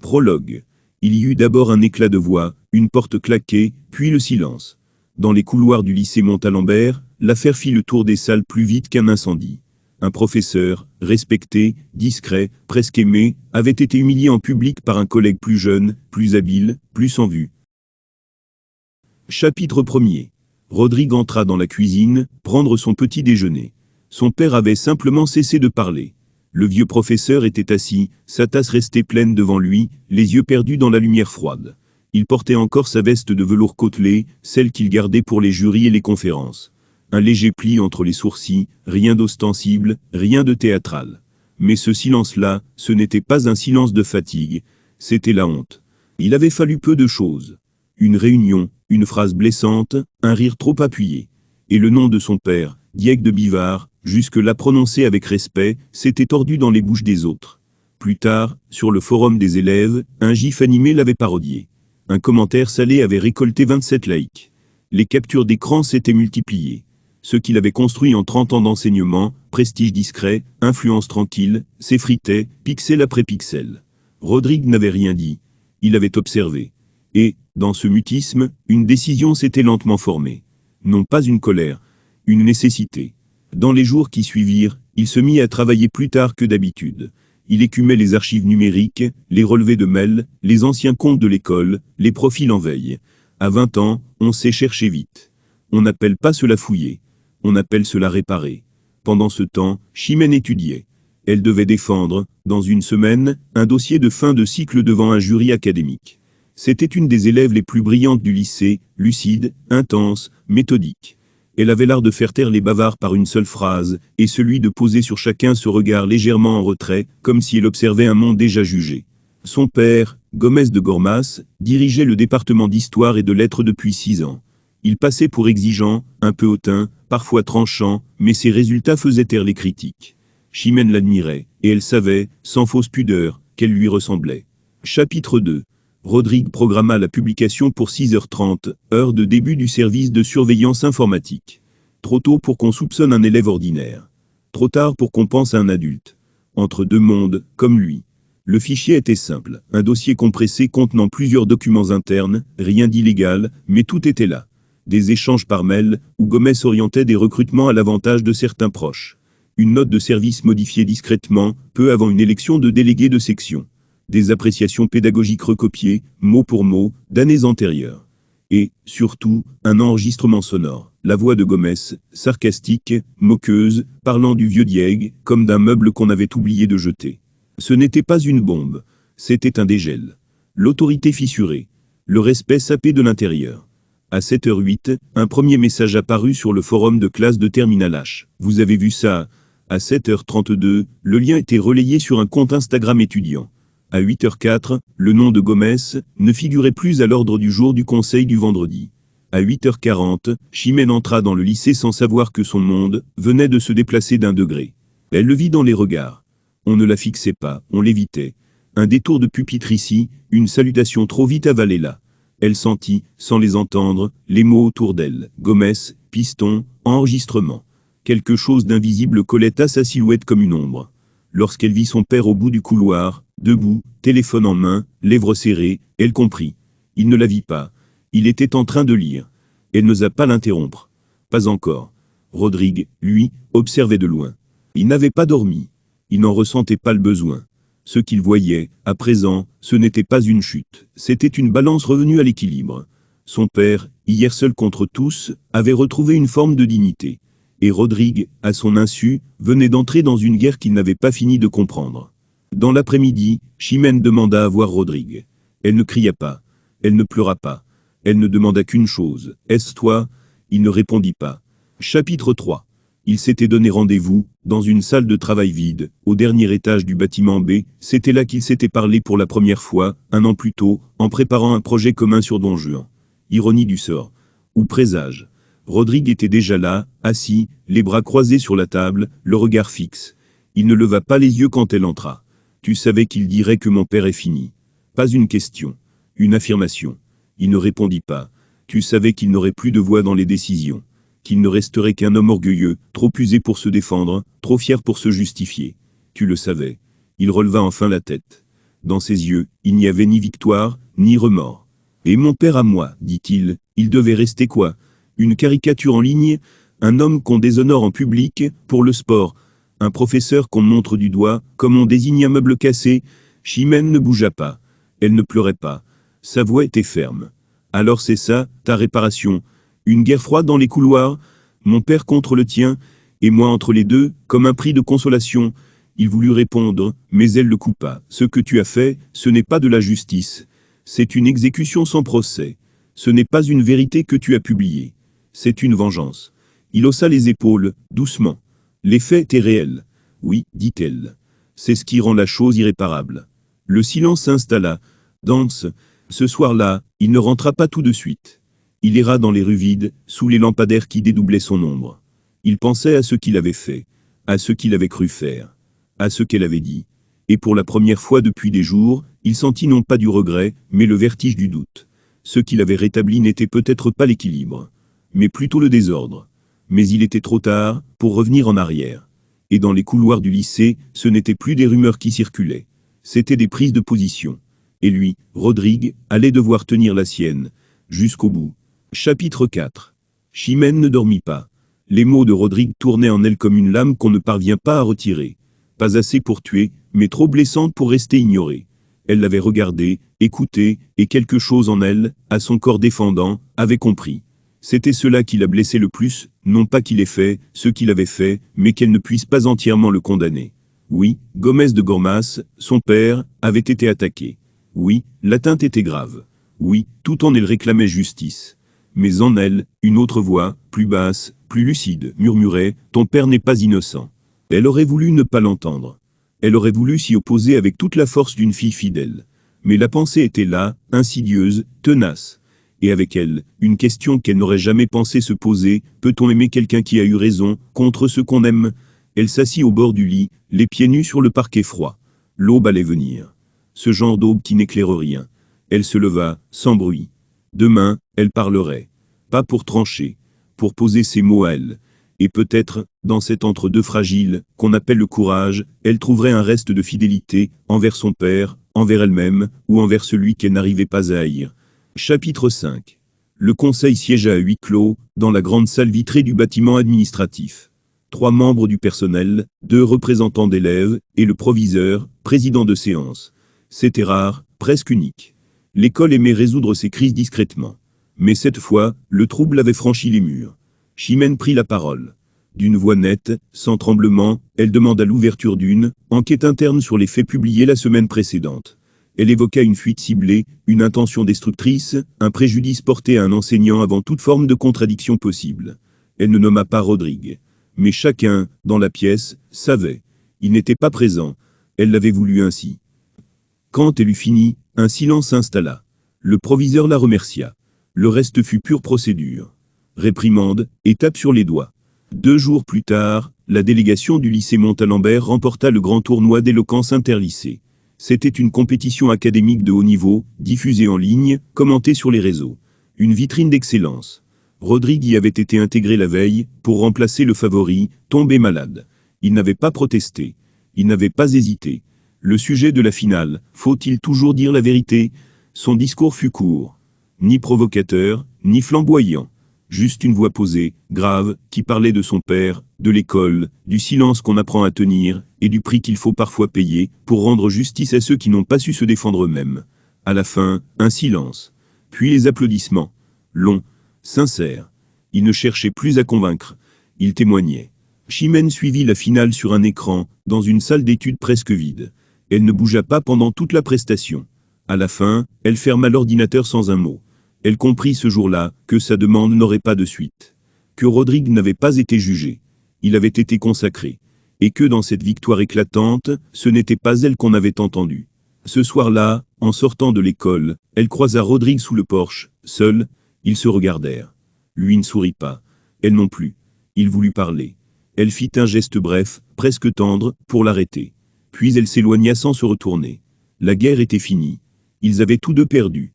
Prologue. Il y eut d'abord un éclat de voix, une porte claquée, puis le silence. Dans les couloirs du lycée Montalembert, l'affaire fit le tour des salles plus vite qu'un incendie. Un professeur, respecté, discret, presque aimé, avait été humilié en public par un collègue plus jeune, plus habile, plus en vue. Chapitre 1er. Rodrigue entra dans la cuisine, prendre son petit déjeuner. Son père avait simplement cessé de parler. Le vieux professeur était assis, sa tasse restait pleine devant lui, les yeux perdus dans la lumière froide. Il portait encore sa veste de velours côtelé, celle qu'il gardait pour les jurys et les conférences. Un léger pli entre les sourcils, rien d'ostensible, rien de théâtral. Mais ce silence-là, ce n'était pas un silence de fatigue, c'était la honte. Il avait fallu peu de choses. Une réunion, une phrase blessante, un rire trop appuyé. Et le nom de son père, Diègue de Bivard, jusque-là prononcé avec respect, s'était tordu dans les bouches des autres. Plus tard, sur le forum des élèves, un gif animé l'avait parodié. Un commentaire salé avait récolté 27 likes. Les captures d'écran s'étaient multipliées. Ce qu'il avait construit en 30 ans d'enseignement, prestige discret, influence tranquille, s'effritait, pixel après pixel. Rodrigue n'avait rien dit. Il avait observé. Et, dans ce mutisme, une décision s'était lentement formée. Non pas une colère, une nécessité. Dans les jours qui suivirent, il se mit à travailler plus tard que d'habitude. Il écumait les archives numériques, les relevés de mails, les anciens comptes de l'école, les profils en veille. À 20 ans, on sait chercher vite. On n'appelle pas cela fouiller. On appelle cela réparer. Pendant ce temps, Chimène étudiait. Elle devait défendre, dans une semaine, un dossier de fin de cycle devant un jury académique. C'était une des élèves les plus brillantes du lycée, lucide, intense, méthodique. Elle avait l'art de faire taire les bavards par une seule phrase, et celui de poser sur chacun ce regard légèrement en retrait, comme si elle observait un monde déjà jugé. Son père, Gomez de Gormas, dirigeait le département d'histoire et de lettres depuis 6 ans. Il passait pour exigeant, un peu hautain, parfois tranchant, mais ses résultats faisaient taire les critiques. Chimène l'admirait, et elle savait, sans fausse pudeur, qu'elle lui ressemblait. Chapitre 2. Rodrigue programma la publication pour 6h30, heure de début du service de surveillance informatique. Trop tôt pour qu'on soupçonne un élève ordinaire. Trop tard pour qu'on pense à un adulte. Entre deux mondes, comme lui. Le fichier était simple, un dossier compressé contenant plusieurs documents internes, rien d'illégal, mais tout était là. Des échanges par mail, où Gomez orientait des recrutements à l'avantage de certains proches. Une note de service modifiée discrètement, peu avant une élection de délégué de section. Des appréciations pédagogiques recopiées, mot pour mot, d'années antérieures. Et, surtout, un enregistrement sonore, la voix de Gomez, sarcastique, moqueuse, parlant du vieux Diègue, comme d'un meuble qu'on avait oublié de jeter. Ce n'était pas une bombe, c'était un dégel. L'autorité fissurée, le respect sapé de l'intérieur. À 7h08, un premier message apparut sur le forum de classe de Terminal H. Vous avez vu ça? À 7h32, le lien était relayé sur un compte Instagram étudiant. À 8h04, le nom de Gomez ne figurait plus à l'ordre du jour du conseil du vendredi. À 8h40, Chimène entra dans le lycée sans savoir que son monde venait de se déplacer d'1 degré. Elle le vit dans les regards. On ne la fixait pas, on l'évitait. Un détour de pupitre ici, une salutation trop vite avalée là. Elle sentit, sans les entendre, les mots autour d'elle. Gomez, piston, enregistrement. Quelque chose d'invisible collait à sa silhouette comme une ombre. Lorsqu'elle vit son père au bout du couloir, debout, téléphone en main, lèvres serrées, elle comprit. Il ne la vit pas. Il était en train de lire. Elle n'osa pas l'interrompre. Pas encore. Rodrigue, lui, observait de loin. Il n'avait pas dormi. Il n'en ressentait pas le besoin. Ce qu'il voyait, à présent, ce n'était pas une chute. C'était une balance revenue à l'équilibre. Son père, hier seul contre tous, avait retrouvé une forme de dignité. Et Rodrigue, à son insu, venait d'entrer dans une guerre qu'il n'avait pas fini de comprendre. Dans l'après-midi, Chimène demanda à voir Rodrigue. Elle ne cria pas. Elle ne pleura pas. Elle ne demanda qu'une chose. Est-ce toi? Il ne répondit pas. Chapitre 3. Il s'était donné rendez-vous, dans une salle de travail vide, au dernier étage du bâtiment B. C'était là qu'ils s'étaient parlé pour la première fois, 1 an plus tôt, en préparant un projet commun sur Don Juan. Ironie du sort. Ou présage. Rodrigue était déjà là, assis, les bras croisés sur la table, le regard fixe. Il ne leva pas les yeux quand elle entra. Tu savais qu'il dirait que mon père est fini. Pas une question. Une affirmation. Il ne répondit pas. Tu savais qu'il n'aurait plus de voix dans les décisions. Qu'il ne resterait qu'un homme orgueilleux, trop usé pour se défendre, trop fier pour se justifier. Tu le savais. Il releva enfin la tête. Dans ses yeux, il n'y avait ni victoire, ni remords. Et mon père à moi, dit-il, il devait rester quoi? Une caricature en ligne? Un homme qu'on déshonore en public, pour le sport? Un professeur qu'on montre du doigt, comme on désigne un meuble cassé? Chimène ne bougea pas. Elle ne pleurait pas. Sa voix était ferme. Alors c'est ça, ta réparation? Une guerre froide dans les couloirs? Mon père contre le tien, et moi entre les deux, comme un prix de consolation? Il voulut répondre, mais elle le coupa. Ce que tu as fait, ce n'est pas de la justice. C'est une exécution sans procès. Ce n'est pas une vérité que tu as publiée. C'est une vengeance. Il haussa les épaules, doucement. Les faits étaient réels. Oui, dit-elle. C'est ce qui rend la chose irréparable. Le silence s'installa. Danse. Ce soir-là, il ne rentra pas tout de suite. Il erra dans les rues vides, sous les lampadaires qui dédoublaient son ombre. Il pensait à ce qu'il avait fait, à ce qu'il avait cru faire, à ce qu'elle avait dit. Et pour la première fois depuis des jours, il sentit non pas du regret, mais le vertige du doute. Ce qu'il avait rétabli n'était peut-être pas l'équilibre, mais plutôt le désordre. Mais il était trop tard pour revenir en arrière. Et dans les couloirs du lycée, ce n'étaient plus des rumeurs qui circulaient. C'étaient des prises de position. Et lui, Rodrigue, allait devoir tenir la sienne, jusqu'au bout. Chapitre 4. Chimène ne dormit pas. Les mots de Rodrigue tournaient en elle comme une lame qu'on ne parvient pas à retirer. Pas assez pour tuer, mais trop blessante pour rester ignorée. Elle l'avait regardé, écouté, et quelque chose en elle, à son corps défendant, avait compris. C'était cela qui la blessait le plus, non pas qu'il ait fait ce qu'il avait fait, mais qu'elle ne puisse pas entièrement le condamner. Oui, Gomez de Gormas, son père, avait été attaqué. Oui, l'atteinte était grave. Oui, tout en elle réclamait justice. Mais en elle, une autre voix, plus basse, plus lucide, murmurait « Ton père n'est pas innocent ». Elle aurait voulu ne pas l'entendre. Elle aurait voulu s'y opposer avec toute la force d'une fille fidèle. Mais la pensée était là, insidieuse, tenace. Et avec elle, une question qu'elle n'aurait jamais pensé se poser, peut-on aimer quelqu'un qui a eu raison, contre ce qu'on aime? Elle s'assit au bord du lit, les pieds nus sur le parquet froid. L'aube allait venir. Ce genre d'aube qui n'éclaire rien. Elle se leva, sans bruit. Demain, elle parlerait. Pas pour trancher, pour poser ses mots à elle. Et peut-être, dans cet entre-deux fragile, qu'on appelle le courage, elle trouverait un reste de fidélité, envers son père, envers elle-même, ou envers celui qu'elle n'arrivait pas à haïr. Chapitre 5. Le conseil siégea à huis clos, dans la grande salle vitrée du bâtiment administratif. 3 membres du personnel, 2 représentants d'élèves, et le proviseur, président de séance. C'était rare, presque unique. L'école aimait résoudre ses crises discrètement. Mais cette fois, le trouble avait franchi les murs. Chimène prit la parole. D'une voix nette, sans tremblement, elle demanda l'ouverture d'une enquête interne sur les faits publiés la semaine précédente. Elle évoqua une fuite ciblée, une intention destructrice, un préjudice porté à un enseignant avant toute forme de contradiction possible. Elle ne nomma pas Rodrigue. Mais chacun, dans la pièce, savait. Il n'était pas présent. Elle l'avait voulu ainsi. Quand elle eut fini, un silence s'installa. Le proviseur la remercia. Le reste fut pure procédure. Réprimande, et tape sur les doigts. 2 jours plus tard, la délégation du lycée Montalembert remporta le grand tournoi d'éloquence interlycée. C'était une compétition académique de haut niveau, diffusée en ligne, commentée sur les réseaux. Une vitrine d'excellence. Rodrigue y avait été intégré la veille, pour remplacer le favori, tombé malade. Il n'avait pas protesté. Il n'avait pas hésité. Le sujet de la finale, faut-il toujours dire la vérité? Son discours fut court. Ni provocateur, ni flamboyant. Juste une voix posée, grave, qui parlait de son père, de l'école, du silence qu'on apprend à tenir, et du prix qu'il faut parfois payer, pour rendre justice à ceux qui n'ont pas su se défendre eux-mêmes. À la fin, un silence. Puis les applaudissements. Longs, sincères. Il ne cherchait plus à convaincre. Il témoignait. Chimène suivit la finale sur un écran, dans une salle d'études presque vide. Elle ne bougea pas pendant toute la prestation. À la fin, elle ferma l'ordinateur sans un mot. Elle comprit ce jour-là que sa demande n'aurait pas de suite. Que Rodrigue n'avait pas été jugé. Il avait été consacré. Et que dans cette victoire éclatante, ce n'était pas elle qu'on avait entendue. Ce soir-là, en sortant de l'école, elle croisa Rodrigue sous le porche, seul. Ils se regardèrent. Lui ne sourit pas. Elle non plus. Il voulut parler. Elle fit un geste bref, presque tendre, pour l'arrêter. Puis elle s'éloigna sans se retourner. La guerre était finie. Ils avaient tous deux perdu.